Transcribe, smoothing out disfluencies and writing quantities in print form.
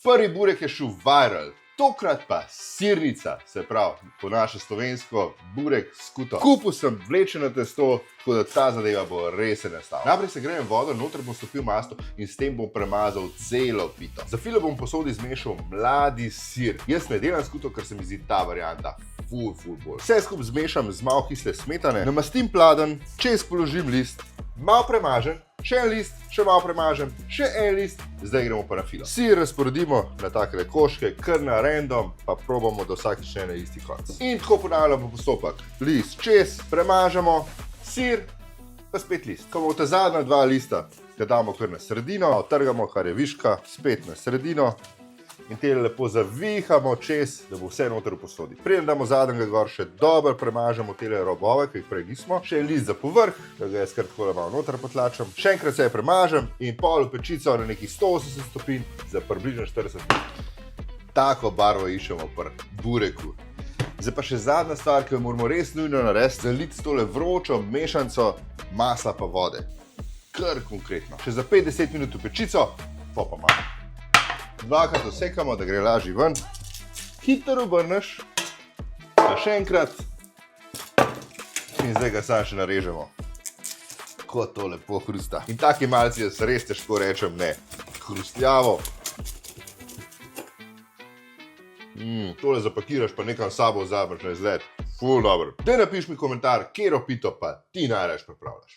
Prvi burek je šel viral, tokrat pa sirnica, se pravi, po naše slovensko, burek skuto. Kupil sem vlečeno testo, tako da ta zadeva bo res enostavna. Najprej segrejem vodo, noter bom stopil maslo in s tem bom premazal celo pito. Za filo bom v posodi zmešal mladi sir. Jaz ne delam skuto, ker se mi zdi ta varianta ful bolj. Vse skupaj zmešam z malo kisle smetane, namastim pladenj, čez položim list, malo premažem, še en list, še malo premažem, še en list, zdaj gremo pa na filo. Sir razporedimo na takele koške, kar na random, pa probamo, da vsakič ne na isti konc. In tako ponavljamo postopek. List čez, premažemo, sir, pa spet list. Ko bomo ta zadnja dva lista, ga damo kar na sredino, otrgamo, kar je viška, spet na sredino, in te lepo zavihamo čez, da bo vse noter v posodi. Preden damo zadnjega gor, še dobro premažemo tele robove, ki jih prej nismo. Še en list za povrh, da ga jaz kar tako malo noter potlačam. Še enkrat se premažem in pol v pečico na nekih 180 stopinj za približno 40 minut. Tako barvo iščemo pri bureku. Zdaj pa še zadnja stvar, ki jo moramo res nujno narediti, zaliti s tole vročo mešanco masla pa vode. Kar konkretno. Še za 5-10 minut v pečico, pa malo. Dvakrat osekamo, da gre lažje ven. Hitro obrneš, pa še enkrat. In zdaj ga samo še narežemo. Ko to lepo hrusta. In taki malci jaz res težko rečem ne. Hrustljavo. Tole zapakiraš, pa nekam sabo vzameš na izlet. Ful dobro. Daj napiš mi komentar, katero pito pa ti najraje pripravljaš.